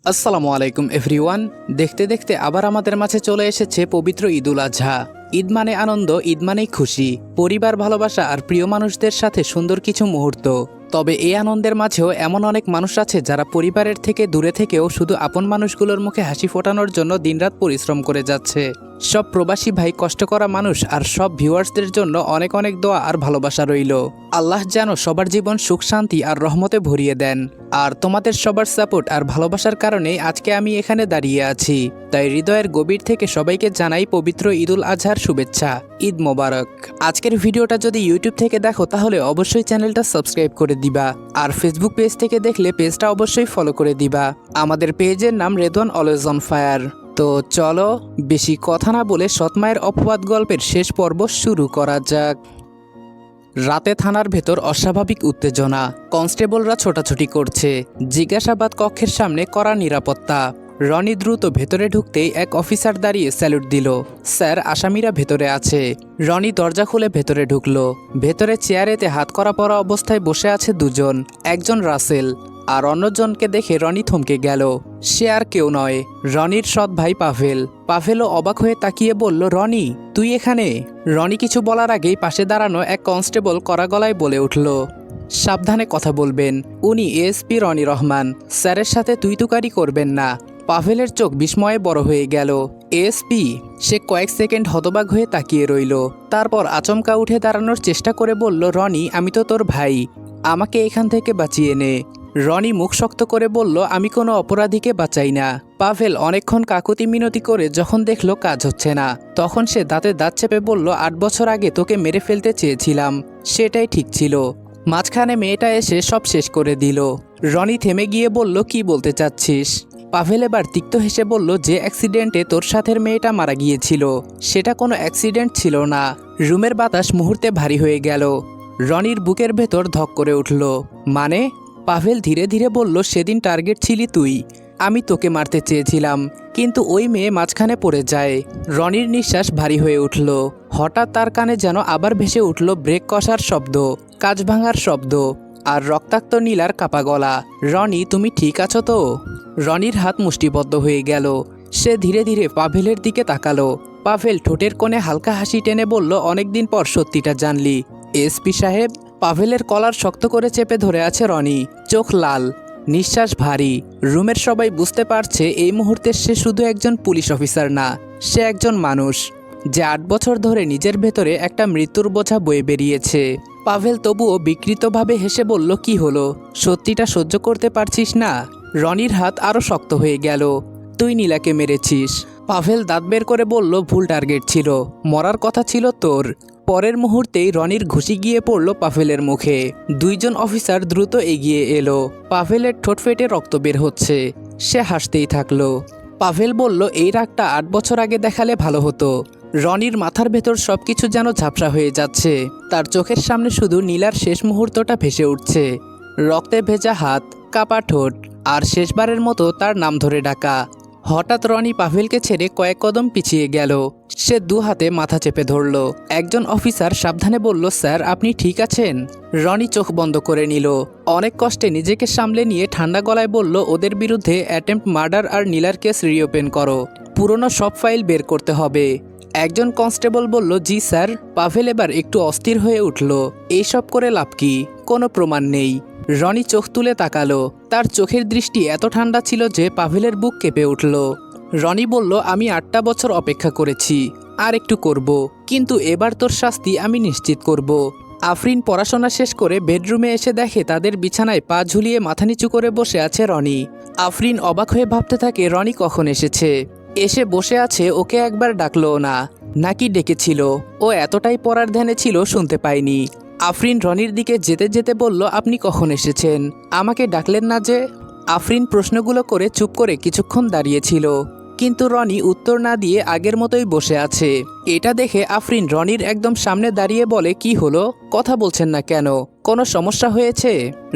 আসসালামু আলাইকুম এভরিওয়ান। দেখতে দেখতে আবার আমাদের মাঝে চলে এসেছে পবিত্র ঈদুল আজহা। ঈদ মানে আনন্দ, ঈদ মানেই খুশি, পরিবার, ভালোবাসা আর প্রিয় মানুষদের সাথে সুন্দর কিছু মুহূর্ত। তবে এই আনন্দের মাঝেও এমন অনেক মানুষ আছে যারা পরিবারের থেকে দূরে থেকেও শুধু আপন মানুষগুলোর মুখে হাসি ফোটানোর জন্য দিনরাত পরিশ্রম করে যাচ্ছে। সব প্রবাসী ভাই, কষ্ট করা মানুষ আর সব ভিউয়ার্সদের জন্য অনেক অনেক দোয়া আর ভালোবাসা রইল। আল্লাহ যেন সবার জীবন সুখ, শান্তি আর রহমতে ভরিয়ে দেন। আর তোমাদের সবার সাপোর্ট আর ভালোবাসার কারণেই আজকে আমি এখানে দাঁড়িয়ে আছি। তাই হৃদয়ের গভীর থেকে সবাইকে জানাই পবিত্র ঈদুল আজহার শুভেচ্ছা। ঈদ মোবারক। আজকের ভিডিওটা যদি ইউটিউব থেকে দেখো তাহলে অবশ্যই চ্যানেলটা সাবস্ক্রাইব করে দিবা, আর ফেসবুক পেজ থেকে দেখলে পেজটা অবশ্যই ফলো করে দিবা। আমাদের পেজের নাম রেদওয়ান অলওয়েজ অন ফায়ার। তো চলো বেশি কথা না বলে সৎমায়ের অপবাদ গল্পের শেষ পর্ব শুরু করা যাক। রাতে থানার ভেতর অস্বাভাবিক উত্তেজনা। কনস্টেবলরা ছোটাছুটি করছে। জিজ্ঞাসাবাদ কক্ষের সামনে কড়া নিরাপত্তা। রনি দ্রুত ভেতরে ঢুকতেই এক অফিসার দাঁড়িয়ে স্যালুট দিল। স্যার, আসামিরা ভেতরে আছে। রনি দরজা খুলে ভেতরে ঢুকলো। ভেতরে চেয়ারেতে হাত করা পরা অবস্থায় বসে আছে দুজন, একজন রাসেল আর অন্যজনকে দেখে রনি থমকে গেল। সে আর কেউ নয়, রনির সৎ ভাই পাভেল। পাভেলও অবাক হয়ে তাকিয়ে বলল, রনি, তুই এখানে? রনি কিছু বলার আগেই পাশে দাঁড়ানো এক কনস্টেবল কড়া গলায় বলে উঠল, সাবধানে কথা বলবেন, উনি এএসপি রনি রহমান, স্যারের সাথে তুই তুকারি করবেন না। পাভেলের চোখ বিস্ময়ে বড় হয়ে গেল। এএসপি? সে কয়েক সেকেন্ড হতবাক হয়ে তাকিয়ে রইল। তারপর আচমকা উঠে দাঁড়ানোর চেষ্টা করে বলল, রনি, আমি তো তোর ভাই, আমাকে এখান থেকে বাঁচিয়ে নে। রনি মুখ শক্ত করে বলল, আমি কোনো অপরাধীকে বাঁচাই না। পাভেল অনেকক্ষণ কাকুতি মিনতি করে যখন দেখলো কাজ হচ্ছে না, তখন সে দাঁতে দাঁত চেপে বলল, 8 বছর আগে তোকে মেরে ফেলতে চেয়েছিলাম, সেটাই ঠিক ছিল। মাঝখানে মেয়েটা এসে সব শেষ করে দিল। রনি থেমে গিয়ে বলল, কি বলতে চাচ্ছিস? পাভেল এবার তিক্ত হেসে বলল, যে অ্যাক্সিডেন্টে তোর সাথের মেয়েটা মারা গিয়েছিল সেটা কোনো অ্যাক্সিডেন্ট ছিল না। রুমের বাতাস মুহূর্তে ভারী হয়ে গেল। রনির বুকের ভেতর ধক করে উঠল। মানে? পাভেল ধীরে ধীরে বলল, সেদিন টার্গেট ছিলি তুই, আমি তোকে মারতে চেয়েছিলাম, কিন্তু ওই মেয়ে মাঝখানে পড়ে যায়। রনির নিঃশ্বাস ভারী হয়ে উঠল। হঠাৎ তার কানে যেন আবার ভেসে উঠল ব্রেক কষার শব্দ, কাঁচ ভাঙার শব্দ আর রক্তাক্ত নীলার কাপা গলা। রনি, তুমি ঠিক আছো তো? রনির হাত মুষ্টিবদ্ধ হয়ে গেল। সে ধীরে ধীরে পাভেলের দিকে তাকালো। পাভেল ঠোঁটের কোণে হালকা হাসি টেনে বলল, অনেকদিন পর সত্যিটা জানলি এসপি সাহেব। পাভেলের কলার শক্ত করে চেপে ধরে আছে রনি, চোখ লাল, নিঃশ্বাস ভারী। রুমের সবাই বুঝতে পারছে এই মুহূর্তে সে শুধু একজন পুলিশ অফিসার না, সে একজন মানুষ যে 8 বছর ধরে নিজের ভেতরে একটা মৃত্যুর বোঝা বয়ে বেরিয়েছে। পাভেল তবুও বিকৃতভাবে হেসে বলল, কি হলো, সত্যিটা সহ্য করতে পারছিস না? রনির হাত আরও শক্ত হয়ে গেল। তুই নীলাকে মেরেছিস। পাভেল দাঁত বের করে বলল, ভুল টার্গেট ছিল, মরার কথা ছিল তোর। পরের মুহূর্তেই রনির ঘুষি গিয়ে পড়ল পাভেলের মুখে। দুইজন অফিসার দ্রুত এগিয়ে এলো। পাভেলের ঠোঁট ফেটে রক্ত বের হচ্ছে। সে হাসতেই থাকলো। পাভেল বলল, এই রাগটা 8 বছর আগে দেখালে ভালো হতো। রনির মাথার ভেতর সবকিছু যেন ঝাপসা হয়ে যাচ্ছে। তার চোখের সামনে শুধু নীলার শেষ মুহূর্তটা ভেসে উঠছে, রক্তে ভেজা হাত, কাপা ঠোঁট আর শেষবারের মতো তার নাম ধরে ডাকা। হঠাৎ রনি পাভেলকে ছেড়ে কয়েক কদম পিছিয়ে গেল। সে 2 হাতে মাথা চেপে ধরল। একজন অফিসার সাবধানে বলল, স্যার, আপনি ঠিক আছেন? রনি চোখ বন্ধ করে নিল। অনেক কষ্টে নিজেকে সামলে নিয়ে ঠান্ডা গলায় বলল, ওদের বিরুদ্ধে অ্যাটেম্প্ট মার্ডার আর নীলার কেস রিওপেন করো, পুরনো সব ফাইল বের করতে হবে। একজন কনস্টেবল বলল, জি স্যার। পাভেল এবার একটু অস্থির হয়ে উঠল। এইসব করে লাভ কি? কোনো প্রমাণ নেই। রনি চোখ তুলে তাকালো। তার চোখের দৃষ্টি এত ঠান্ডা ছিল যে পাভেলের বুক কেঁপে উঠল। রনি বলল, আমি 8টা বছর অপেক্ষা করেছি, আর একটু করব, কিন্তু এবার তোর শাস্তি আমি নিশ্চিত করব। আফরিন পড়াশোনা শেষ করে বেডরুমে এসে দেখে তাদের বিছানায় পা ঝুলিয়ে মাথা নিচু করে বসে আছে রনি। আফরিন অবাক হয়ে ভাবতে থাকে, রনি কখন এসেছে? এসে বসে আছে, ওকে একবার ডাকলো না, নাকি ডেকেছিল? ও এতটাই পড়ার ধ্যানে ছিল শুনতে পায়নি। আফরিন রনির দিকে যেতে যেতে বলল, আপনি কখন এসেছেন? আমাকে ডাকলেন না যে? আফরিন প্রশ্নগুলো করে চুপ করে কিছুক্ষণ দাঁড়িয়েছিল, কিন্তু রনি উত্তর না দিয়ে আগের মতোই বসে আছে। এটা দেখে আফরিন রনির একদম সামনে দাঁড়িয়ে বলে, কি হলো, কথা বলছেন না কেন? কোনো সমস্যা হয়েছে?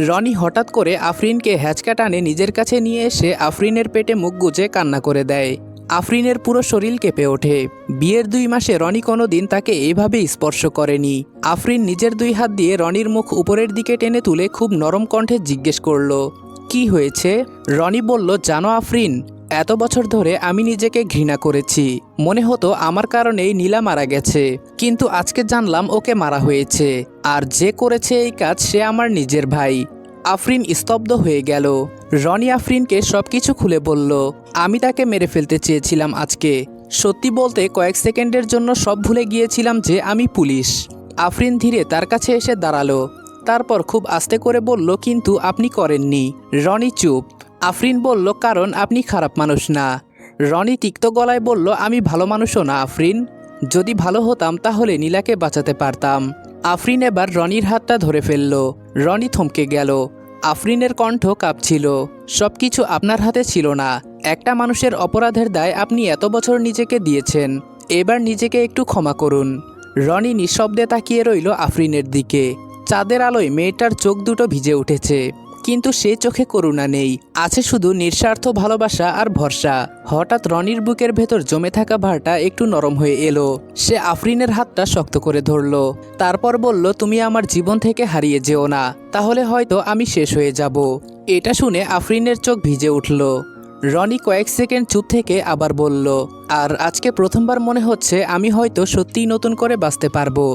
রনি হঠাৎ করে আফরিনকে হ্যাঁচকা টানে নিজের কাছে নিয়ে এসে আফরিনের পেটে মুখ গুজে কান্না করে দেয়। আফরিনের পুরো শরীর কেঁপে ওঠে। বিয়ের 2 মাসে রনি কোনোদিন তাকে এইভাবে স্পর্শ করেনি। আফরিন নিজের 2 হাত দিয়ে রনির মুখ উপরের দিকে টেনে তুলে খুব নরম কণ্ঠে জিজ্ঞেস করল, কি হয়েছে? রনি বলল, জানো আফরিন, এত বছর ধরে আমি নিজেকে ঘৃণা করেছি। মনে হতো আমার কারণেই নীলা মারা গেছে, কিন্তু আজকে জানলাম ওকে মারা হয়েছে। আর যে করেছে এই কাজ সে আমার নিজের ভাই। আফরিন স্তব্ধ হয়ে গেল। রনি আফরিনকে সবকিছু খুলে বলল, আমি তাকে মেরে ফেলতে চেয়েছিলাম আজকে। সত্যি বলতে কয়েক সেকেন্ডের জন্য সব ভুলে গিয়েছিলাম যে আমি পুলিশ। আফরিন ধীরে তার কাছে এসে দাঁড়ালো। তারপর খুব আস্তে করে বলল, কিন্তু আপনি করেননি। রনি চুপ। আফরিন বলল, কারণ আপনি খারাপ মানুষ না। রনি তিক্ত গলায় বলল, আমি ভালো মানুষও না আফরিন। যদি ভালো হতাম তাহলে নীলাকে বাঁচাতে পারতাম। আফরিন এবার রনির হাতটা ধরে ফেলল। রনি থমকে গেল। আফরিনের কণ্ঠ কাঁপছিল। সবকিছু আপনার হাতে ছিল না। একটা মানুষের অপরাধের দায় আপনি এত বছর নিজেকে দিয়েছেন। এবার নিজেকে একটু ক্ষমা করুন। রনি নিঃশব্দে তাকিয়ে রইল আফরিনের দিকে। চাঁদের আলোয় মেয়েটার চোখ দুটো ভিজে উঠেছে, কিন্তু সে চোখে করুণা নেই, আছে শুধু নিঃস্বার্থ ভালোবাসা আর ভরসা। হঠাৎ রনির বুকের ভেতর জমে থাকা ভারটা একটু নরম হয়ে এলো। সে আফরিনের হাতটা শক্ত করে ধরল। তারপর বলল, তুমি আমার জীবন থেকে হারিয়ে যেও না, তাহলে হয়তো আমি শেষ হয়ে যাব। এটা শুনে আফরিনের চোখ ভিজে উঠল। রনি কয়েক সেকেন্ড চুপ থেকে আবার বলল, আর আজকে প্রথমবার মনে হচ্ছে আমি হয়তো সত্যিই নতুন করে বাঁচতে পারবো।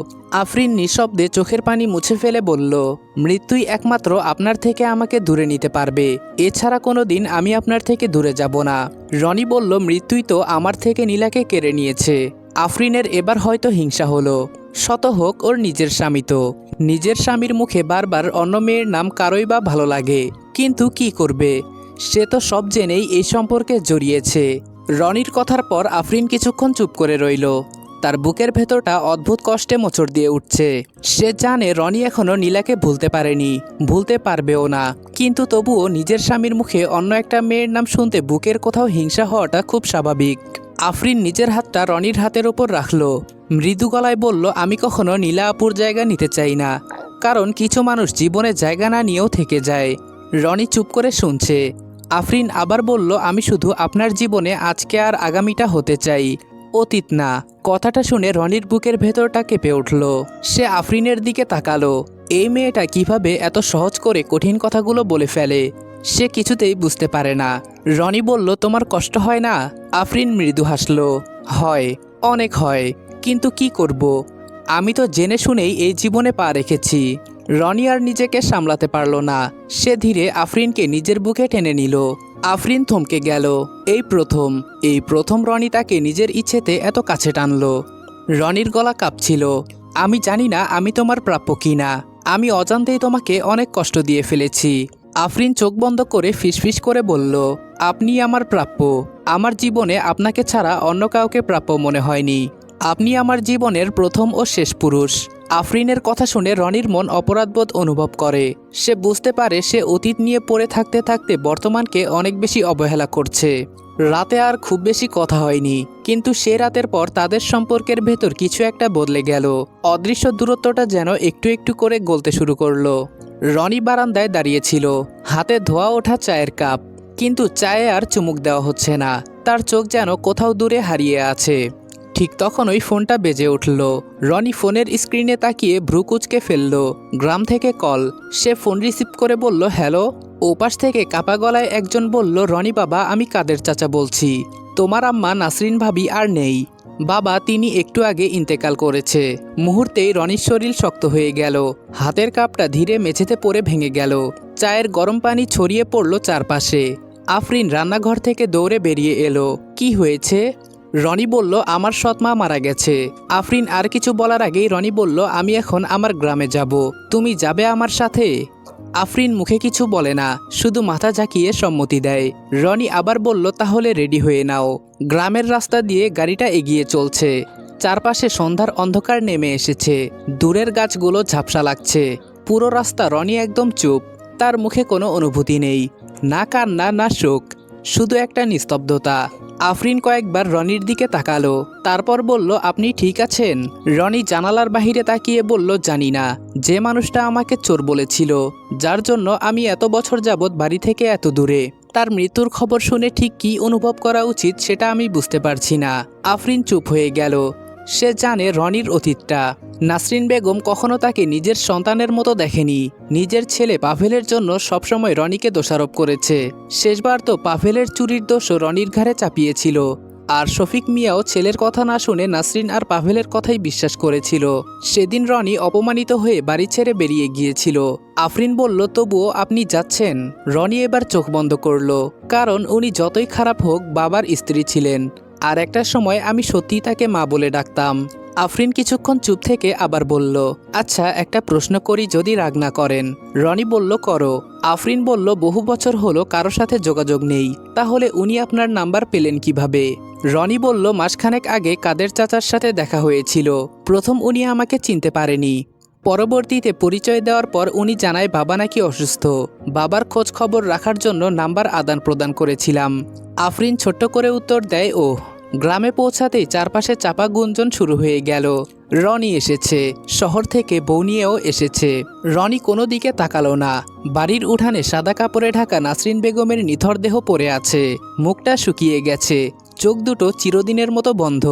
আফরিন নিঃশব্দে চোখের পানি মুছে ফেলে বলল, মৃত্যুই একমাত্র আপনার থেকে আমাকে দূরে নিতে পারবে। এছাড়া কোনো দিন আমি আপনার থেকে দূরে যাব না। রনি বলল, মৃত্যুই তো আমার থেকে নীলাকে কেড়ে নিয়েছে। আফরিনের এবার হয়তো হিংসা হলো। শত হোক, ওর নিজের স্বামী তো। নিজের স্বামীর মুখে বারবার অন্য মেয়ের নাম কারোই বা ভালো লাগে, কিন্তু কি করবে? সে তো সব জেনেই এই সম্পর্কে জড়িয়েছে। রনির কথার পর আফরিন কিছুক্ষণ চুপ করে রইল। তার বুকের ভেতরটা অদ্ভুত কষ্টে মোচড় দিয়ে উঠছে। সে জানে রনি এখনো নীলাকে ভুলতে পারেনি, ভুলতে পারবেও না, কিন্তু তবুও নিজের স্বামীর মুখে অন্য একটা মেয়ের নাম শুনতে বুকের কোথাও হিংসা হওয়াটা খুব স্বাভাবিক। আফরিন নিজের হাতটা রনির হাতের ওপর রাখলো। মৃদু গলায় বলল, আমি কখনো নীলা আপুর জায়গা নিতে চাই না, কারণ কিছু মানুষ জীবনে জায়গা না নিয়েও থেকে যায়। রনি চুপ করে শুনছে। আফরিন আবার বলল, আমি শুধু আপনার জীবনে আজকে আর আগামীটা হতে চাই, অতীত না। কথাটা শুনে রনির বুকের ভেতরটা কেঁপে উঠল। সে আফরিনের দিকে তাকালো। এই মেয়েটা কিভাবে এত সহজ করে কঠিন কথাগুলো বলে ফেলে, সে কিছুতেই বুঝতে পারে না। রনি বলল, তোমার কষ্ট হয় না? আফরিন মৃদু হাসল, হয়, অনেক হয়, কিন্তু কি করব? আমি তো জেনে শুনেই এই জীবনে পা রেখেছি। রনি আর নিজেকে সামলাতে পারল না। সে ধীরে আফরিনকে নিজের বুকে টেনে নিল। আফরিন থমকে গেল। এই প্রথম রনি তাকে নিজের ইচ্ছেতে এত কাছে টানল। রনির গলা কাঁপছিল। আমি জানি না আমি তোমার প্রাপ্য কিনা। আমি অজান্তেই তোমাকে অনেক কষ্ট দিয়ে ফেলেছি। আফরিন চোখ বন্ধ করে ফিসফিস করে বলল, আপনি আমার প্রাপ্য। আমার জীবনে আপনাকে ছাড়া অন্য কাউকে প্রাপ্য মনে হয়নি। আপনি আমার জীবনের প্রথম ও শেষ পুরুষ। আফরিনের কথা শুনে রনির মন অপরাধবোধ অনুভব করে। সে বুঝতে পারে সে অতীত নিয়ে পড়ে থাকতে থাকতে বর্তমানকে অনেক বেশি অবহেলা করছে। রাতে আর খুব বেশি কথা হয়নি, কিন্তু সে রাতের পর তাদের সম্পর্কের ভেতর কিছু একটা বদলে গেল। অদৃশ্য দূরত্বটা যেন একটু একটু করে গলতে শুরু করলো। রনি বারান্দায় দাঁড়িয়েছিল, হাতে ধোয়া ওঠা চায়ের কাপ, কিন্তু চায়ে আর চুমুক দেওয়া হচ্ছে না। তার চোখ যেন কোথাও দূরে হারিয়ে আছে। ঠিক তখনই ফোনটা বেজে উঠল। রনি ফোনের স্ক্রিনে তাকিয়ে ভ্রু কুঁচকে ফেলল। গ্রাম থেকে কল। সে ফোন রিসিভ করে বলল, হ্যালো। ওপাশ থেকে কাপা গলায় একজন বলল, রনি বাবা, আমি কাদের চাচা বলছি। তোমার আম্মা নাসরিন ভাবি আর নেই। বাবা, তিনি একটু আগে ইন্তেকাল করেছে। মুহূর্তেই রনির শরীর শক্ত হয়ে গেল। হাতের কাপটা ধীরে মেঝেতে পড়ে ভেঙে গেল। চায়ের গরম পানি ছড়িয়ে পড়ল চারপাশে। আফরিন রান্নাঘর থেকে দৌড়ে বেরিয়ে এলো। কি হয়েছে? রনি বলল, আমার সৎমা মারা গেছে। আফরিন আর কিছু বলার আগেই রনি বলল, আমি এখন আমার গ্রামে যাব। তুমি যাবে আমার সাথে? আফরিন মুখে কিছু বলে না, শুধু মাথা ঝাঁকিয়ে সম্মতি দেয়। রনি আবার বলল, তাহলে রেডি হয়ে নাও। গ্রামের রাস্তা দিয়ে গাড়িটা এগিয়ে চলছে। চারপাশে সন্ধ্যার অন্ধকার নেমে এসেছে। দূরের গাছগুলো ঝাপসা লাগছে। পুরো রাস্তা রনি একদম চুপ। তার মুখে কোনো অনুভূতি নেই, না কান্না না শোক, শুধু একটা নিস্তব্ধতা। আফরিন কয়েকবার রনির দিকে তাকালো, তারপর বলল, আপনি ঠিক আছেন? রনি জানালার বাহিরে তাকিয়ে বলল, জানি না। যে মানুষটা আমাকে চোর বলেছিল, যার জন্য আমি এত বছর যাবৎ বাড়ি থেকে এত দূরে, তার মৃত্যুর খবর শুনে ঠিক কী অনুভব করা উচিত সেটা আমি বুঝতে পারছি না। আফরিন চুপ হয়ে গেল। সে জানে রনির অতীতটা। নাসরিন বেগম কখনো তাকে নিজের সন্তানের মতো দেখেনি। নিজের ছেলে পাভেলের জন্য সবসময় রনিকে দোষারোপ করেছে। শেষবার তো পাভেলের চুরির দোষও রনির ঘাড়ে চাপিয়েছিল। আর শফিক মিয়াও ছেলের কথা না শুনে নাসরিন আর পাভেলের কথাই বিশ্বাস করেছিল। সেদিন রনি অপমানিত হয়ে বাড়ি ছেড়ে বেরিয়ে গিয়েছিল। আফরিন বলল, তবুও আপনি যাচ্ছেন? রনি এবার চোখ বন্ধ করল, কারণ উনি যতই খারাপ হোক বাবার স্ত্রী ছিলেন। আর একটা সময় আমি সত্যিই তাকে মা বলে ডাকতাম। আফরিন কিছুক্ষণ চুপ থেকে আবার বলল, আচ্ছা একটা প্রশ্ন করি, যদি রাগ না করেন। রনি বলল, করো। আফরিন বলল, বহু বছর হলো কারো সাথে যোগাযোগ নেই, তাহলে উনি আপনার নাম্বার পেলেন কিভাবে? রনি বলল, মাসখানেক আগে কাদের চাচার সাথে দেখা হয়েছিল। প্রথম উনি আমাকে চিনতে পারেনি। পরবর্তীতে পরিচয় দেওয়ার পর উনি জানায় বাবা নাকি অসুস্থ। বাবার খোঁজ খবর রাখার জন্য নাম্বার আদান প্রদান করেছিলাম। আফরিন ছোট্ট করে উত্তর দেয়, ওহ। গ্রামে পৌঁছাতেই চারপাশে চাপা গুঞ্জন শুরু হয়ে গেল। রনি এসেছে, শহর থেকে বউ নিয়েও এসেছে। রনি কোনো দিকে তাকালো না। বাড়ির উঠানে সাদা কাপড়ে ঢাকা নাসরিন বেগমের নিথর দেহ পড়ে আছে। মুখটা শুকিয়ে গেছে, চোখ দুটো চিরদিনের মতো বন্ধ।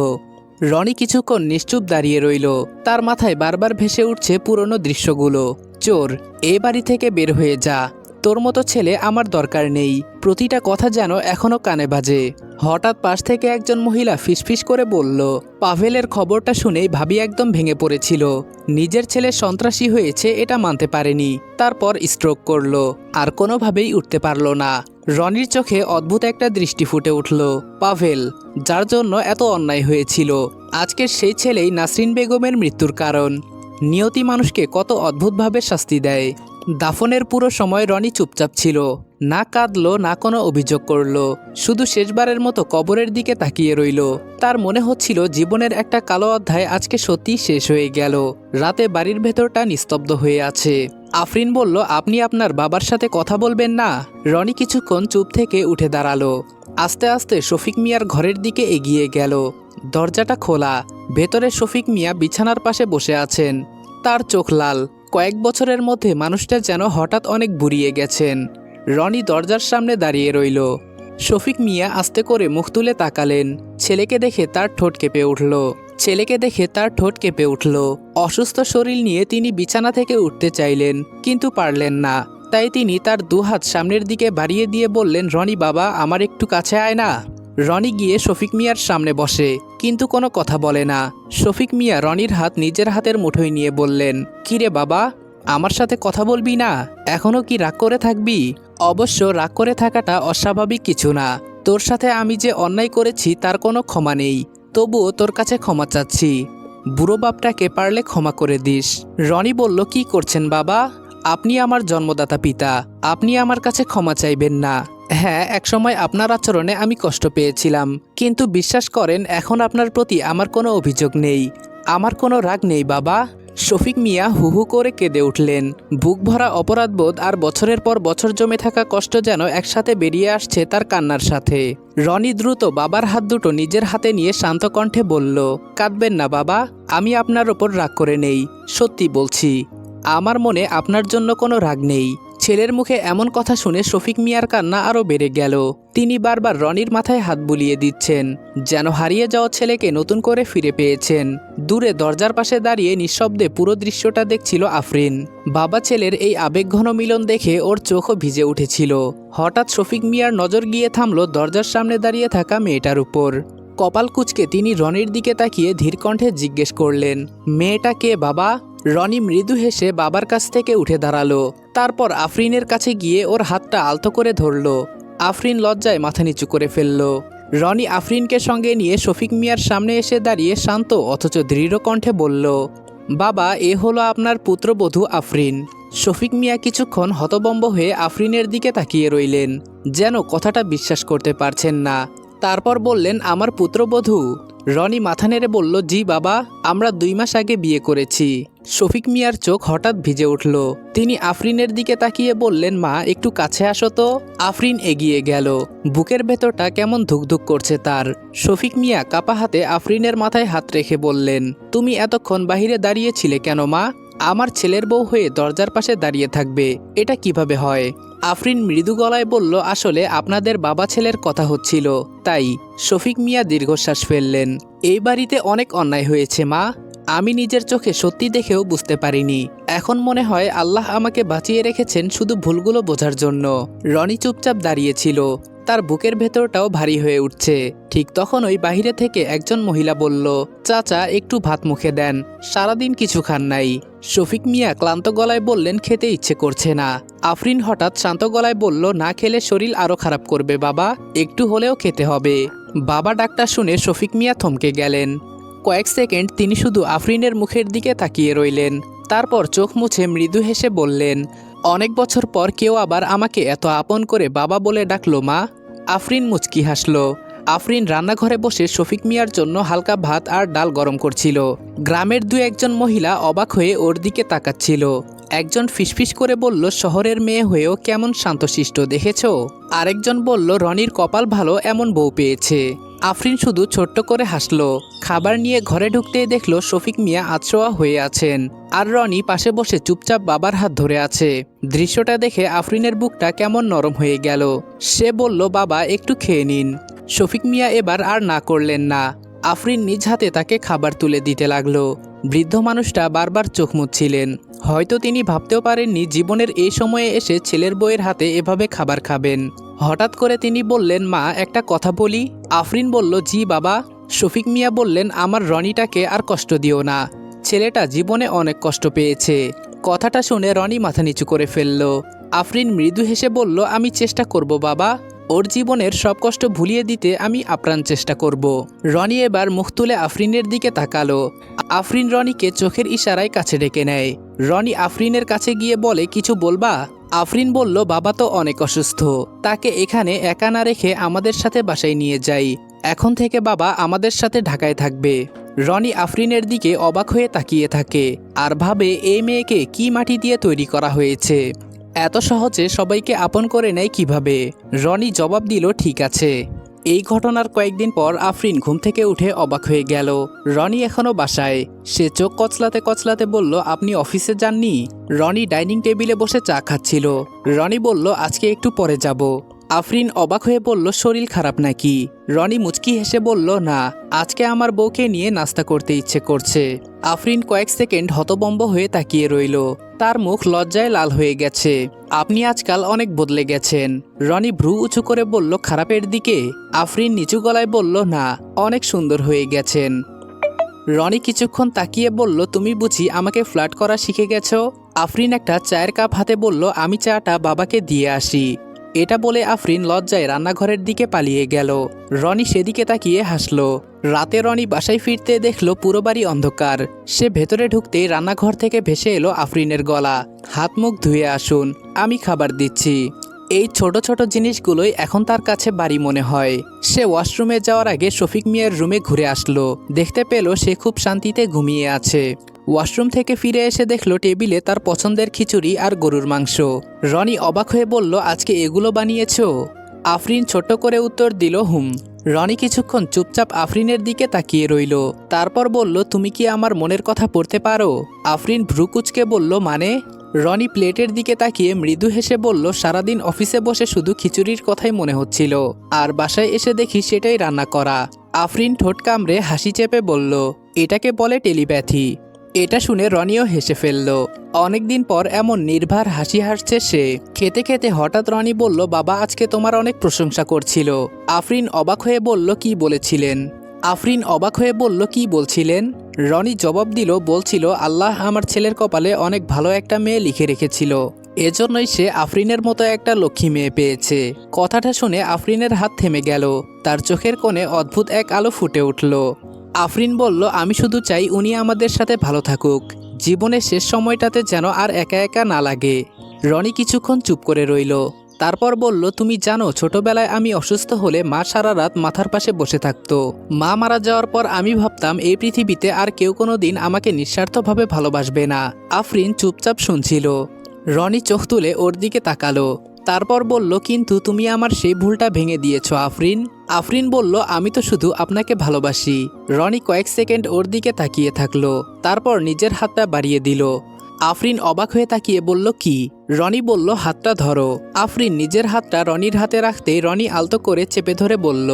রনি কিছুক্ষণ নিশ্চুপ দাঁড়িয়ে রইল। তার মাথায় বারবার ভেসে উঠছে পুরনো দৃশ্যগুলো। চোর, এ বাড়ি থেকে বের হয়ে যা, তোর মতো ছেলে আমার দরকার নেই। প্রতিটা কথা যেন এখনো কানে বাজে। হঠাৎ পাশ থেকে একজন মহিলা ফিসফিস করে বলল, পাভেলের খবরটা শুনেই ভাবি একদম ভেঙে পড়েছিল। নিজের ছেলে সন্ত্রাসী হয়েছে এটা মানতে পারেনি, তারপর স্ট্রোক করলো, আর কোনোভাবেই উঠতে পারল না। রনির চোখে অদ্ভুত একটা দৃষ্টি ফুটে উঠল। পাভেল, যার জন্য এত অন্যায় হয়েছিল, আজকের সেই ছেলেই নাসরিন বেগমের মৃত্যুর কারণ। নিয়তি মানুষকে কত অদ্ভুতভাবে শাস্তি দেয়। দাফনের পুরো সময় রনি চুপচাপ ছিল, না কাঁদলো না কোনো অভিযোগ করলো, শুধু শেষবারের মতো কবরের দিকে তাকিয়ে রইল। তার মনে হচ্ছিল জীবনের একটা কালো অধ্যায় আজকে সত্যিই শেষ হয়ে গেল। রাতে বাড়ির ভেতরটা নিস্তব্ধ হয়ে আছে। আফরিন বলল, আপনি আপনার বাবার সাথে কথা বলবেন না? রনি কিছুক্ষণ চুপ থেকে উঠে দাঁড়ালো। আস্তে আস্তে শফিক মিয়ার ঘরের দিকে এগিয়ে গেল। দরজাটা খোলা। ভেতরে শফিক মিয়া বিছানার পাশে বসে আছেন। তার চোখ লাল। কয়েক বছরের মধ্যে মানুষটা যেন হঠাৎ অনেক বুড়িয়ে গেছেন। রনি দরজার সামনে দাঁড়িয়ে রইল। শফিক মিয়া আস্তে করে মুখ তুলে তাকালেন। ছেলেকে দেখে তার ঠোঁট কেঁপে উঠল। অসুস্থ শরীর নিয়ে তিনি বিছানা থেকে উঠতে চাইলেন, কিন্তু পারলেন না। তাই তিনি তার দুহাত সামনের দিকে বাড়িয়ে দিয়ে বললেন, রনি বাবা, আমার একটু কাছে আয় না। রনি গিয়ে শফিক মিয়ার সামনে বসে, কিন্তু কোনো কথা বলে না। শফিক মিয়া রনির হাত নিজের হাতের মুঠোয় নিয়ে বললেন, কিরে বাবা, আমার সাথে কথা বলবি না? এখনো কি রাগ করে থাকবি? অবশ্য রাগ করে থাকাটা অস্বাভাবিক কিছু না। তোর সাথে আমি যে অন্যায় করেছি তার কোনো ক্ষমা নেই, তবুও তোর কাছে ক্ষমা চাচ্ছি। বুড়ো বাপটাকে পারলে ক্ষমা করে দিস। রনি বলল, কি করছেন বাবা? আপনি আমার জন্মদাতা পিতা, আপনি আমার কাছে ক্ষমা চাইবেন না? হ্যাঁ, একসময় আপনার আচরণে আমি কষ্ট পেয়েছিলাম, কিন্তু বিশ্বাস করেন এখন আপনার প্রতি আমার কোনো অভিযোগ নেই, আমার কোনো রাগ নেই বাবা। শফিক মিয়া হু হু করে কেঁদে উঠলেন। বুক ভরা অপরাধবোধ আর বছরের পর বছর জমে থাকা কষ্ট যেন একসাথে বেরিয়ে আসছে তার কান্নার সাথে। রনি দ্রুত বাবার হাত দুটো নিজের হাতে নিয়ে শান্ত কণ্ঠে বলল, কাঁদবেন না বাবা, আমি আপনার ওপর রাগ করে নেই, সত্যি বলছি। আমার মনে আপনার জন্য কোনো রাগ নেই। ছেলের মুখে এমন কথা শুনে শফিক মিয়ার কান্না আরও বেড়ে গেল। তিনি বারবার রনির মাথায় হাত বুলিয়ে দিচ্ছেন, যেন হারিয়ে যাওয়া ছেলেকে নতুন করে ফিরে পেয়েছেন। দূরে দরজার পাশে দাঁড়িয়ে নিঃশব্দে পুরো দৃশ্যটা দেখছিল আফরিন। বাবা ছেলের এই আবেগঘন মিলন দেখে ওর চোখও ভিজে উঠেছিল। হঠাৎ শফিক মিয়ার নজর গিয়ে থামল দরজার সামনে দাঁড়িয়ে থাকা মেয়েটার উপর। কপাল কুঁচকে তিনি রনির দিকে তাকিয়ে ধীর কণ্ঠে জিজ্ঞেস করলেন, মেয়েটা কে বাবা? রনি মৃদু হেসে বাবার কাছ থেকে উঠে দাঁড়ালো। তারপর আফরিনের কাছে গিয়ে ওর হাতটা আলতো করে ধরল। আফরিন লজ্জায় মাথা নিচু করে ফেলল। রনি আফরিনকে সঙ্গে নিয়ে শফিক মিয়ার সামনে এসে দাঁড়িয়ে শান্ত অথচ দৃঢ় কণ্ঠে বলল, বাবা, এ হলো আপনার পুত্রবধূ আফরিন। শফিক মিয়া কিছুক্ষণ হতবম্ব হয়ে আফরিনের দিকে তাকিয়ে রইলেন, যেন কথাটা বিশ্বাস করতে পারছেন না। তারপর বললেন, আমার পুত্রবধূ? রনি মাথা নেড়ে বলল, জি বাবা, আমরা 2 মাস আগে বিয়ে করেছি। শফিক মিয়ার চোখ হঠাৎ ভিজে উঠল। তিনি আফরিনের দিকে তাকিয়ে বললেন, মা, একটু কাছে আসো তো। আফরিন এগিয়ে গেল। বুকের ভেতরটা কেমন ধুকধুক করছে তার। শফিক মিয়া কাপা হাতে আফরিনের মাথায় হাত রেখে বললেন, তুমি এতক্ষণ বাহিরে দাঁড়িয়েছিলে কেন মা? আমার ছেলের বউ হয়ে দরজার পাশে দাঁড়িয়ে থাকবে, এটা কিভাবে হয়? আফরিন মৃদু গলায় বলল, আসলে আপনাদের বাবা ছেলের কথা হচ্ছিল তাই। শফিক মিয়া দীর্ঘশ্বাস ফেললেন। এই বাড়িতে অনেক অন্যায় হয়েছে মা, আমি নিজের চোখে সত্যি দেখেও বুঝতে পারিনি। এখন মনে হয় আল্লাহ আমাকে বাঁচিয়ে রেখেছেন শুধু ভুলগুলো বোঝার জন্য। রনি চুপচাপ দাঁড়িয়েছিল, তার বুকের ভেতরটাও ভারী হয়ে উঠছে। ঠিক তখনই বাইরে থেকে একজন মহিলা বলল, চাচা একটু ভাত মুখে দেন, সারাদিন কিছু খান নাই। শফিক মিয়া ক্লান্ত গলায় বললেন, খেতে ইচ্ছে করছে না। আফরিন হঠাৎ শান্ত গলায় বলল, না খেলে শরীর আরো খারাপ করবে বাবা, একটু হলেও খেতে হবে। বাবা ডাকটা শুনে শফিক মিয়া থমকে গেলেন। কয়েক সেকেন্ড তিনি শুধু আফরিনের মুখের দিকে তাকিয়ে রইলেন, তারপর চোখ মুছে মৃদু হেসে বললেন, অনেক বছর পর কেউ আবার আমাকে এত আপন করে বাবা বলে ডাকলো মা। আফরিন মুচকি হাসল। আফরিন রান্নাঘরে বসে শফিক মিয়ার জন্য হালকা ভাত আর ডাল গরম করছিল। গ্রামের দু একজন মহিলা অবাক হয়ে ওর দিকে তাকাচ্ছিল। একজন ফিসফিস করে বলল, শহরের মেয়ে হয়েও কেমন শান্তশিষ্ট দেখেছো। আরেকজন বলল, রনির কপাল ভালো, এমন বউ পেয়েছে। আফরিন শুধু ছোট্ট করে হাসলো। খাবার নিয়ে ঘরে ঢুকতেই দেখলো শফিক মিয়া আছোয়া হয়ে আছেন, আর রনি পাশে বসে চুপচাপ বাবার হাত ধরে আছে। দৃশ্যটা দেখে আফরিনের বুকটা কেমন নরম হয়ে গেল। সে বলল, বাবা একটু খেয়ে নিন। শফিক মিয়া এবার আর না করলেন না। আফরিন নিজ হাতে তাকে খাবার তুলে দিতে লাগলো। বৃদ্ধ মানুষটা বারবার চোখ মুছছিলেন। হয়তো তিনি ভাবতেও পারেননি জীবনের এই সময়ে এসে ছেলের বউয়ের হাতে এভাবে খাবার খাবেন। হঠাৎ করে তিনি বললেন, মা একটা কথা বলি। আফরিন বলল, জি বাবা। শফিক মিয়া বললেন, আমার রনিটাকে আর কষ্ট দিও না, ছেলেটা জীবনে অনেক কষ্ট পেয়েছে। কথাটা শুনে রনি মাথা নিচু করে ফেলল। আফরিন মৃদু হেসে বলল, আমি চেষ্টা করব বাবা, ওর জীবনের সব কষ্ট ভুলিয়ে দিতে আমি আপ্রাণ চেষ্টা করব। রনি এবার মুখ তুলে আফরিনের দিকে তাকালো। আফরিন রনিকে চোখের ইশারায় কাছে ডেকে নেয়। রনি আফরিনের কাছে গিয়ে বলে, কিছু বলবা? আফরিন বলল, বাবা তো অনেক অসুস্থ, তাকে এখানে একা না রেখে আমাদের সাথে বাসায় নিয়ে যাই। এখন থেকে বাবা আমাদের সাথে ঢাকায় থাকবে। রনি আফরিনের দিকে অবাক হয়ে তাকিয়ে থাকে আর ভাবে, এই মেয়েকে কি মাটি দিয়ে তৈরি করা হয়েছে, এত সহজে সবাইকে আপন করে নেয় কিভাবে। রনি জবাব দিল, ঠিক আছে। এই ঘটনার কয়েকদিন পর আফরিন ঘুম থেকে উঠে অবাক হয়ে গেল। রনি এখনো বাসায়। সে চোখ কচলাতে কচলাতে বলল, আপনি অফিসে যাননি? রনি ডাইনিং টেবিলে বসে চা খাচ্ছিল। রনি বলল, আজকে একটু পরে যাব। আফরিন অবাক হয়ে বলল, শরীর খারাপ নাকি? রনি মুচকি হেসে বলল, না, আজকে আমার বউকে নিয়ে নাস্তা করতে ইচ্ছে করছে। আফরিন কয়েক সেকেন্ড হতবম্ব হয়ে তাকিয়ে রইল। তার মুখ লজ্জায় লাল হয়ে গেছে। আপনি আজকাল অনেক বদলে গেছেন। রনি ভ্রু উঁচু করে বলল, খারাপের দিকে? আফরিন নিচু গলায় বলল, না, অনেক সুন্দর হয়ে গেছেন। রনি কিছুক্ষণ তাকিয়ে বলল, তুমি বুঝি আমাকে ফ্লার্ট করা শিখে গেছো? আফরিন একটা চায়ের কাপ হাতে বলল, আমি চাটা বাবাকে দিয়ে আসি। এটা বলে আফরিন লজ্জায় রান্নাঘরের দিকে পালিয়ে গেল। রনি সেদিকে তাকিয়ে হাসল। রাতে রনি বাসায় ফিরতে দেখল পুরো বাড়ি অন্ধকার। সে ভেতরে ঢুকতেই রান্নাঘর থেকে ভেসে এলো আফরিনের গলা, হাত মুখ ধুয়ে আসুন, আমি খাবার দিচ্ছি। এই ছোট ছোট জিনিসগুলোই এখন তার কাছে বাড়ি মনে হয়। সে ওয়াশরুমে যাওয়ার আগে শফিক মিয়ার রুমে ঘুরে আসলো। দেখতে পেল সে খুব শান্তিতে ঘুমিয়ে আছে। ওয়াশরুম থেকে ফিরে এসে দেখলো টেবিলে তার পছন্দের খিচুড়ি আর গরুর মাংস। রনি অবাক হয়ে বলল, আজকে এগুলো বানিয়েছো? আফরিন ছোট করে উত্তর দিল, হুম। রনি কিছুক্ষণ চুপচাপ আফরিনের দিকে তাকিয়ে রইল। তারপর বলল, তুমি কি আমার মনের কথা পড়তে পারো? আফরিন ভ্রুকুচকে বলল, মানে? রনি প্লেটের দিকে তাকিয়ে মৃদু হেসে বলল, সারাদিন অফিসে বসে শুধু খিচুড়ির কথাই মনে হচ্ছিল, আর বাসায় এসে দেখি সেটাই রান্না করা। আফরিন ঠোঁট কামড়ে হাসি চেপে বলল, এটাকে বলে টেলিপ্যাথি। এটা শুনে রনিও হেসে ফেলল। অনেকদিন পর এমন নির্ভার হাসি হাসছে সে। খেতে খেতে হঠাৎ রনি বলল, বাবা আজকে তোমার অনেক প্রশংসা করছিল। আফরিন অবাক হয়ে বলল, কি বলেছিলেন? আফরিন অবাক হয়ে বলল, কি বলছিলেন? রনি জবাব দিল, বলছিল আল্লাহ আমার ছেলের কপালে অনেক ভালো একটা মেয়ে লিখে রেখেছিল, এজন্যই সে আফরিনের মতো একটা লক্ষ্মী মেয়ে পেয়েছে। কথাটা শুনে আফরিনের হাত থেমে গেল। তার চোখের কোণে অদ্ভুত এক আলো ফুটে উঠল। আফরিন বলল, আমি শুধু চাই উনি আমাদের সাথে ভালো থাকুক, জীবনের শেষ সময়টাতে যেন আর একা একা না লাগে। রনি কিছুক্ষণ চুপ করে রইল। তারপর বলল, তুমি জানো ছোটবেলায় আমি অসুস্থ হলে মা সারা রাত মাথার পাশে বসে থাকতো। মা মারা যাওয়ার পর আমি ভাবতাম এই পৃথিবীতে আর কেউ কোনো দিন আমাকে নিঃস্বার্থভাবে ভালোবাসবে না। আফরিন চুপচাপ শুনছিল। রনি চোখ তুলে ওর দিকে তাকালো। তারপর বলল, কিন্তু তুমি আমার সেই ভুলটা ভেঙে দিয়েছো আফরিন। আফরিন বলল, আমি তো শুধু আপনাকে ভালোবাসি। রনি কয়েক সেকেন্ড ওর দিকে তাকিয়ে থাকলো, তারপর নিজের হাতটা বাড়িয়ে দিল। আফরিন অবাক হয়ে তাকিয়ে বলল কি? রনি বলল হাতটা ধরো। আফরিন নিজের হাতটা রনির হাতে রাখতেই রনি আলতো করে চেপে ধরে বলল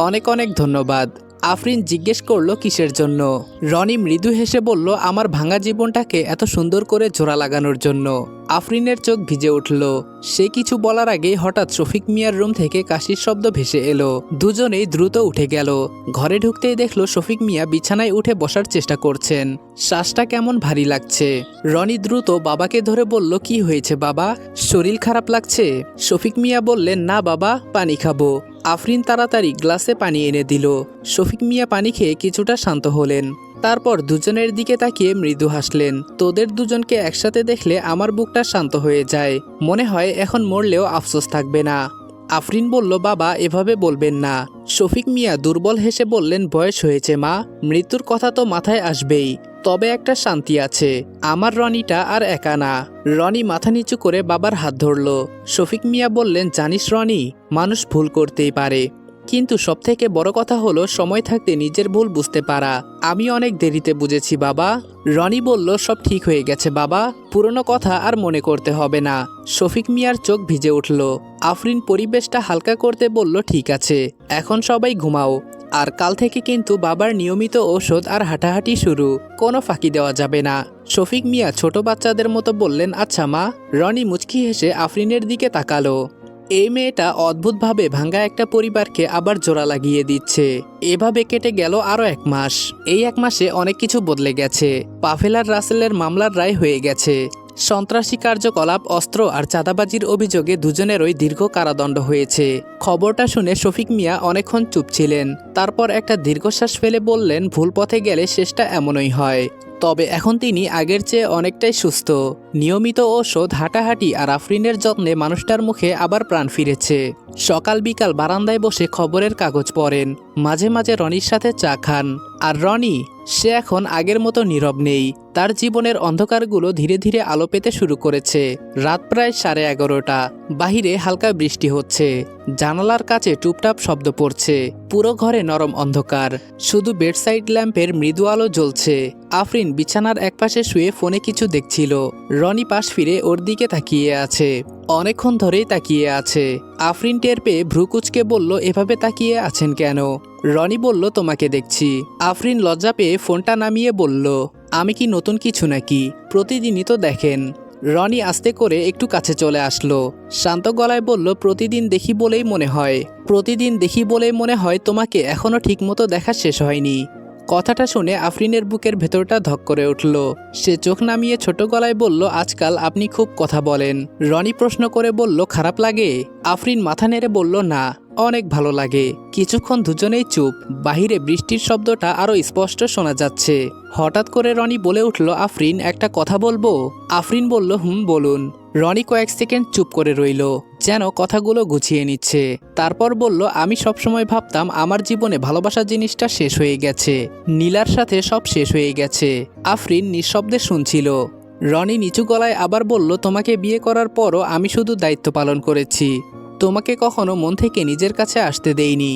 অনেক অনেক ধন্যবাদ। আফরিন জিজ্ঞেস করলো কিসের জন্য? রনি মৃদু হেসে বলল আমার ভাঙা জীবনটাকে এত সুন্দর করে জোড়া লাগানোর জন্য। আফরিনের চোখ ভিজে উঠল। সে কিছু বলার আগেই হঠাৎ শফিক মিয়ার রুম থেকে কাশির শব্দ ভেসে এলো। দুজনেই দ্রুত উঠে গেল। ঘরে ঢুকতেই দেখলো শফিক মিয়া বিছানায় উঠে বসার চেষ্টা করছেন। শ্বাসটা কেমন ভারী লাগছে। রনি দ্রুত বাবাকে ধরে বলল কি হয়েছে বাবা, শরীর খারাপ লাগছে? শফিক মিয়া বললেন না বাবা, পানি খাবো। আফরিন তাড়াতাড়ি গ্লাসে পানি এনে দিল। শফিক মিয়া পানি খেয়ে কিছুটা শান্ত হলেন। তারপর দুজনের দিকে তাকিয়ে মৃদু হাসলেন। তোদের দুজনকে একসাথে দেখলে আমার বুকটা শান্ত হয়ে যায়। মনে হয় এখন মরলেও আফসোস থাকবে না। আফরিন বলল বাবা এভাবে বলবেন না। শফিক মিয়া দুর্বল হেসে বললেন বয়স হয়েছে মা, মৃত্যুর কথা তো মাথায় আসবেই। তবে একটা শান্তি আছে, আমার রনিটা আর একা না। রনি মাথা নিচু করে বাবার হাত ধরল। শফিক মিয়া বললেন জানিস রনি, মানুষ ভুল করতেই পারে, কিন্তু সবথেকে বড় কথা হলো সময় থাকতে নিজের ভুল বুঝতে পারা। আমি অনেক দেরিতে বুঝেছি বাবা। রনি বলল সব ঠিক হয়ে গেছে বাবা, পুরনো কথা আর মনে করতে হবে না। শফিক মিয়ার চোখ ভিজে উঠল। আফরিন পরিবেশটা হালকা করতে বলল ঠিক আছে, এখন সবাই ঘুমাও। আর কাল থেকে কিন্তু বাবার নিয়মিত ঔষধ আর হাঁটাহাঁটি শুরু, কোনো ফাঁকি দেওয়া যাবে না। শফিক মিয়া ছোট বাচ্চাদের মতো বললেন আচ্ছা মা। রনি মুচকি হেসে আফরিনের দিকে তাকালো। এই মেয়েটা অদ্ভুতভাবে ভাঙ্গা একটা পরিবারকে আবার জোড়া লাগিয়ে দিচ্ছে। এভাবে কেটে গেল আরও 1 মাস। এই 1 মাসে অনেক কিছু বদলে গেছে। পাভেলার রাসেলের মামলার রায় হয়ে গেছে। সন্ত্রাসী কার্যকলাপ, অস্ত্র আর চাঁদাবাজির অভিযোগে দুজনেরই দীর্ঘ কারাদণ্ড হয়েছে। খবরটা শুনে শফিক মিয়া অনেকক্ষণ চুপ ছিলেন। তারপর একটা দীর্ঘশ্বাস ফেলে বললেন ভুল পথে গেলে শেষটা এমনই হয়। তবে এখন তিনি আগের চেয়ে অনেকটাই সুস্থ। নিয়মিত ঔষধ, হাঁটাহাঁটি আর আফরিনের যত্নে মানুষটার মুখে আবার প্রাণ ফিরেছে। সকাল বিকাল বারান্দায় বসে খবরের কাগজ পড়েন, মাঝে মাঝে রনির সাথে চা খান। আর রনি, সে এখন আগের মতো নীরব নেই। তার জীবনের অন্ধকারগুলো ধীরে ধীরে আলো পেতে শুরু করেছে। রাত প্রায় 11:30। বাহিরে হালকা বৃষ্টি হচ্ছে। জানালার কাছে টুপটাপ শব্দ পড়ছে। পুরো ঘরে নরম অন্ধকার, শুধু বেডসাইড ল্যাম্পের মৃদু আলো জ্বলছে। আফরিন বিছানার একপাশে শুয়ে ফোনে কিছু দেখছিল। রনি পাশ ফিরে ওর দিকে তাকিয়ে আছে। অনেকক্ষণ ধরেই তাকিয়ে আছে। আফরিন টের পেয়ে ভ্রুকুচকে বলল এভাবে তাকিয়ে আছেন কেন? রনি বলল তোমাকে দেখছি। আফরিন লজ্জা পেয়ে ফোনটা নামিয়ে বলল আমি কি নতুন কিছু নাকি? প্রতিদিনই তো দেখেন। রনি আস্তে করে একটু কাছে চলে আসলো। শান্ত গলায় বলল প্রতিদিন দেখি বলেই মনে হয়, প্রতিদিন দেখি বলেই মনে হয় তোমাকে এখনো ঠিকমতো দেখা শেষ হয়নি। কথাটা শুনে আফরিনের বুকের ভেতরটা ধক করে উঠল। সে চোখ নামিয়ে ছোট গলায় বলল আজকাল আপনি খুব কথা বলেন। রনি প্রশ্ন করে বলল খারাপ লাগে? আফরিন মাথা নেড়ে বলল না, অনেক ভালো লাগে। কিছুক্ষণ দুজনেই চুপ। বাহিরে বৃষ্টির শব্দটা আরো স্পষ্ট শোনা যাচ্ছে। হঠাৎ করে রনি বলে উঠল আফরিন একটা কথা বলবো? আফরিন বলল হুম বলুন। রনি কয়েক সেকেন্ড চুপ করে রইল, যেন কথাগুলো গুছিয়ে নিচ্ছে। তারপর বলল আমি সবসময় ভাবতাম আমার জীবনে ভালোবাসা জিনিসটা শেষ হয়ে গেছে, নীলার সাথে সব শেষ হয়ে গেছে। আফরিন নিঃশব্দে শুনছিল। রনি নিচু গলায় আবার বলল তোমাকে বিয়ে করার পরও আমি শুধু দায়িত্ব পালন করেছি, তোমাকে কখনো মন থেকে নিজের কাছে আসতে দেইনি।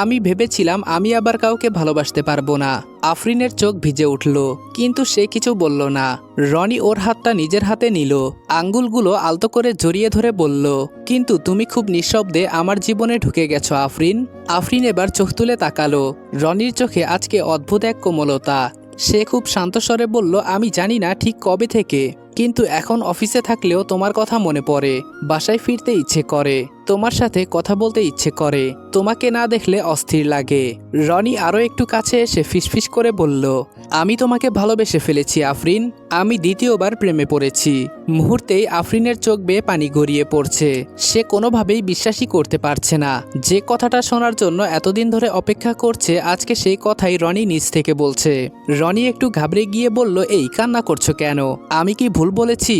আমি ভেবেছিলাম আমি আবার কাউকে ভালোবাসতে পারবো না। আফরিনের চোখ ভিজে উঠল, কিন্তু সে কিছু বলল না। রনি ওর হাতটা নিজের হাতে নিল, আঙ্গুলগুলো আলতো করে জড়িয়ে ধরে বলল কিন্তু তুমি খুব নিঃশব্দে আমার জীবনে ঢুকে গেছো আফরিন। আফরিন এবার চোখ তুলে তাকালো। রনির চোখে আজকে অদ্ভুত এক কোমলতা। সে খুব শান্ত স্বরে বলল আমি জানি না ঠিক কবে থেকে, কিন্তু এখন অফিসে থাকলেও তোমার কথা মনে পড়ে। বাসায় ফিরতে ইচ্ছে করে, তোমার সাথে কথা বলতে ইচ্ছে করে, তোমাকে না দেখলে অস্থির লাগে। রনি আরও একটু কাছে এসে ফিসফিস করে বলল আমি তোমাকে ভালোবেসে ফেলেছি আফরিন, আমি দ্বিতীয়বার প্রেমে পড়েছি। মুহূর্তেই আফরিনের চোখ বেয়ে পানি গড়িয়ে পড়ছে। সে কোনোভাবেই বিশ্বাসই করতে পারছে না যে কথাটা শোনার জন্য এতদিন ধরে অপেক্ষা করছে, আজকে সেই কথাই রনি নিজ থেকে বলছে। রনি একটু ঘাবড়ে গিয়ে বলল এই কান্না করছো কেন? আমি কি ভুল বলেছি?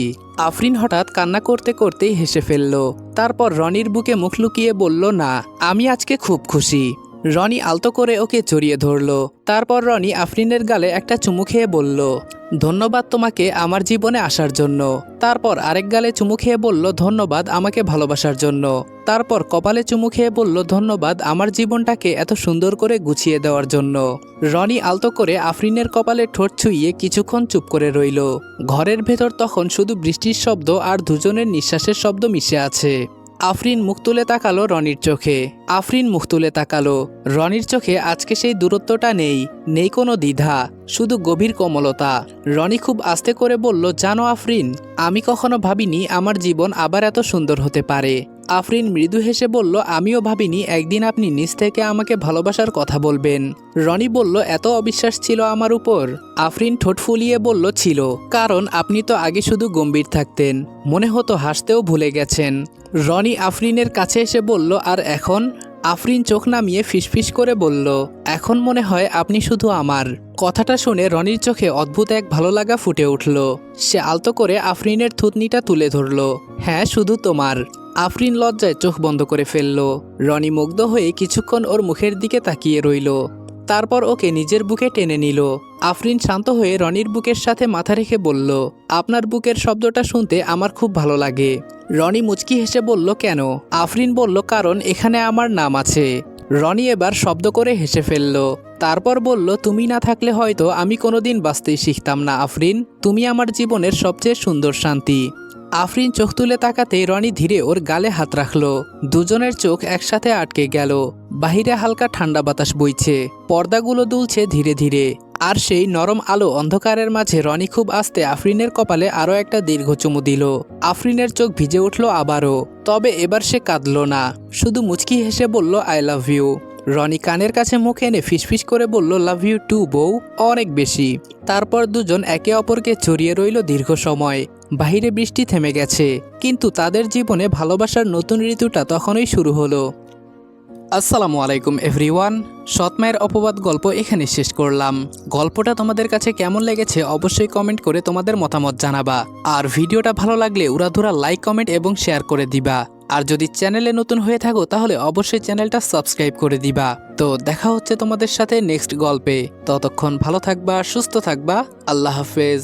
আফরিন হঠাৎ কান্না করতে করতেই হেসে ফেলল। তারপর রনির বুকে মুখ লুকিয়ে বলল না, আমি আজকে খুব খুশি। রনি আলতো করে ওকে জড়িয়ে ধরল। তারপর রনি আফরিনের গালে একটা চুমু খেয়ে বলল, ধন্যবাদ তোমাকে আমার জীবনে আসার জন্য। তারপর আরেক গালে চুমু খেয়ে বলল, ধন্যবাদ আমাকে ভালোবাসার জন্য। তারপর কপালে চুমু খেয়ে বলল, ধন্যবাদ আমার জীবনটাকে এত সুন্দর করে গুছিয়ে দেওয়ার জন্য। রনি আলতো করে আফরিনের কপালে ঠোঁট ছুঁইয়ে কিছুক্ষণ চুপ করে রইল। ঘরের ভেতর তখন শুধু বৃষ্টির শব্দ আর দুজনের নিঃশ্বাসের শব্দ মিশে আছে। আফরিন মুখ তুলে তাকালো রনির চোখে। আফরিন মুখ তুলে তাকালো। রনির চোখে আজকে সেই দূরত্বটা নেই কোনো দ্বিধা, শুধু গভীর কোমলতা। রনি খুব আস্তে করে বলল, জানো আফরিন, আমি কখনো ভাবিনি আমার জীবন আবার এত সুন্দর হতে পারে। আফরিন মৃদু হেসে বলল, আমিও ভাবিনি একদিন আপনি নিজ থেকে আমাকে ভালোবাসার কথা বলবেন। রনি বলল, এত অবিশ্বাস ছিল আমার উপর? আফরিন ঠোঁট ফুলিয়ে বলল, ছিল, কারণ আপনি তো আগে শুধু গম্ভীর থাকতেন, মনে হতো হাসতেও ভুলে গেছেন। রনি আফরিনের কাছে এসে বলল, আর এখন? আফরিন চোখ নামিয়ে ফিসফিস করে বলল, এখন মনে হয় আপনি শুধু আমার। কথাটা শুনে রনির চোখে অদ্ভুত এক ভালো লাগা ফুটে উঠল। সে আলতো করে আফরিনের থুতনিটা তুলে ধরল। হ্যাঁ, শুধু তোমার। আফরিন লজ্জায় চোখ বন্ধ করে ফেলল। রনি মুগ্ধ হয়ে কিছুক্ষণ ওর মুখের দিকে তাকিয়ে রইল। তারপর ওকে নিজের বুকে টেনে নিল। আফরিন শান্ত হয়ে রনির বুকের সাথে মাথা রেখে বলল, আপনার বুকের শব্দটা শুনতে আমার খুব ভালো লাগে। রনি মুচকি হেসে বলল, কেন? আফরিন বলল, কারণ এখানে আমার নাম আছে। রনি এবার শব্দ করে হেসে ফেলল। তারপর বলল, তুমি না থাকলে হয়তো আমি কোনোদিন বাঁচতেই শিখতাম না আফরিন। তুমি আমার জীবনের সবচেয়ে সুন্দর শান্তি। আফরিন চোখ তুলে তাকাতেই রনি ধীরে ওর গালে হাত রাখল। দুজনের চোখ একসাথে আটকে গেল। বাহিরে হালকা ঠান্ডা বাতাস বইছে, পর্দাগুলো দুলছে ধীরে ধীরে। আর সেই নরম আলো অন্ধকারের মাঝে রনি খুব আস্তে আফরিনের কপালে আরও একটা দীর্ঘ চুমু দিল। আফরিনের চোখ ভিজে উঠল আবারও। তবে এবার সে কাঁদল না, শুধু মুচকি হেসে বলল, আই লাভ ইউ। রনি কানের কাছে মুখ এনে ফিসফিস করে বলল, লাভ ইউ টু বউ, অনেক বেশি। তারপর দুজন একে অপরকে জড়িয়ে রইল দীর্ঘ সময়। বাহিরে বৃষ্টি থেমে গেছে, কিন্তু তাদের জীবনে ভালোবাসার নতুন ঋতুটা তখনই শুরু হলো। আসসালামু আলাইকুম এভরিওয়ান। সৎমায়ের অপবাদ গল্প এখানে শেষ করলাম। গল্পটা তোমাদের কাছে কেমন লেগেছে অবশ্যই কমেন্ট করে তোমাদের মতামত জানাবা। আর ভিডিওটা ভালো লাগলে উড়াধুরা লাইক, কমেন্ট এবং শেয়ার করে দিবা। আর যদি চ্যানেলে নতুন হয়ে থাকো তাহলে অবশ্যই চ্যানেলটা সাবস্ক্রাইব করে দিবা। তো দেখা হচ্ছে তোমাদের সাথে নেক্সট গল্পে। ততক্ষণ ভালো থাকবা, সুস্থ থাকবা। আল্লাহ হাফেজ।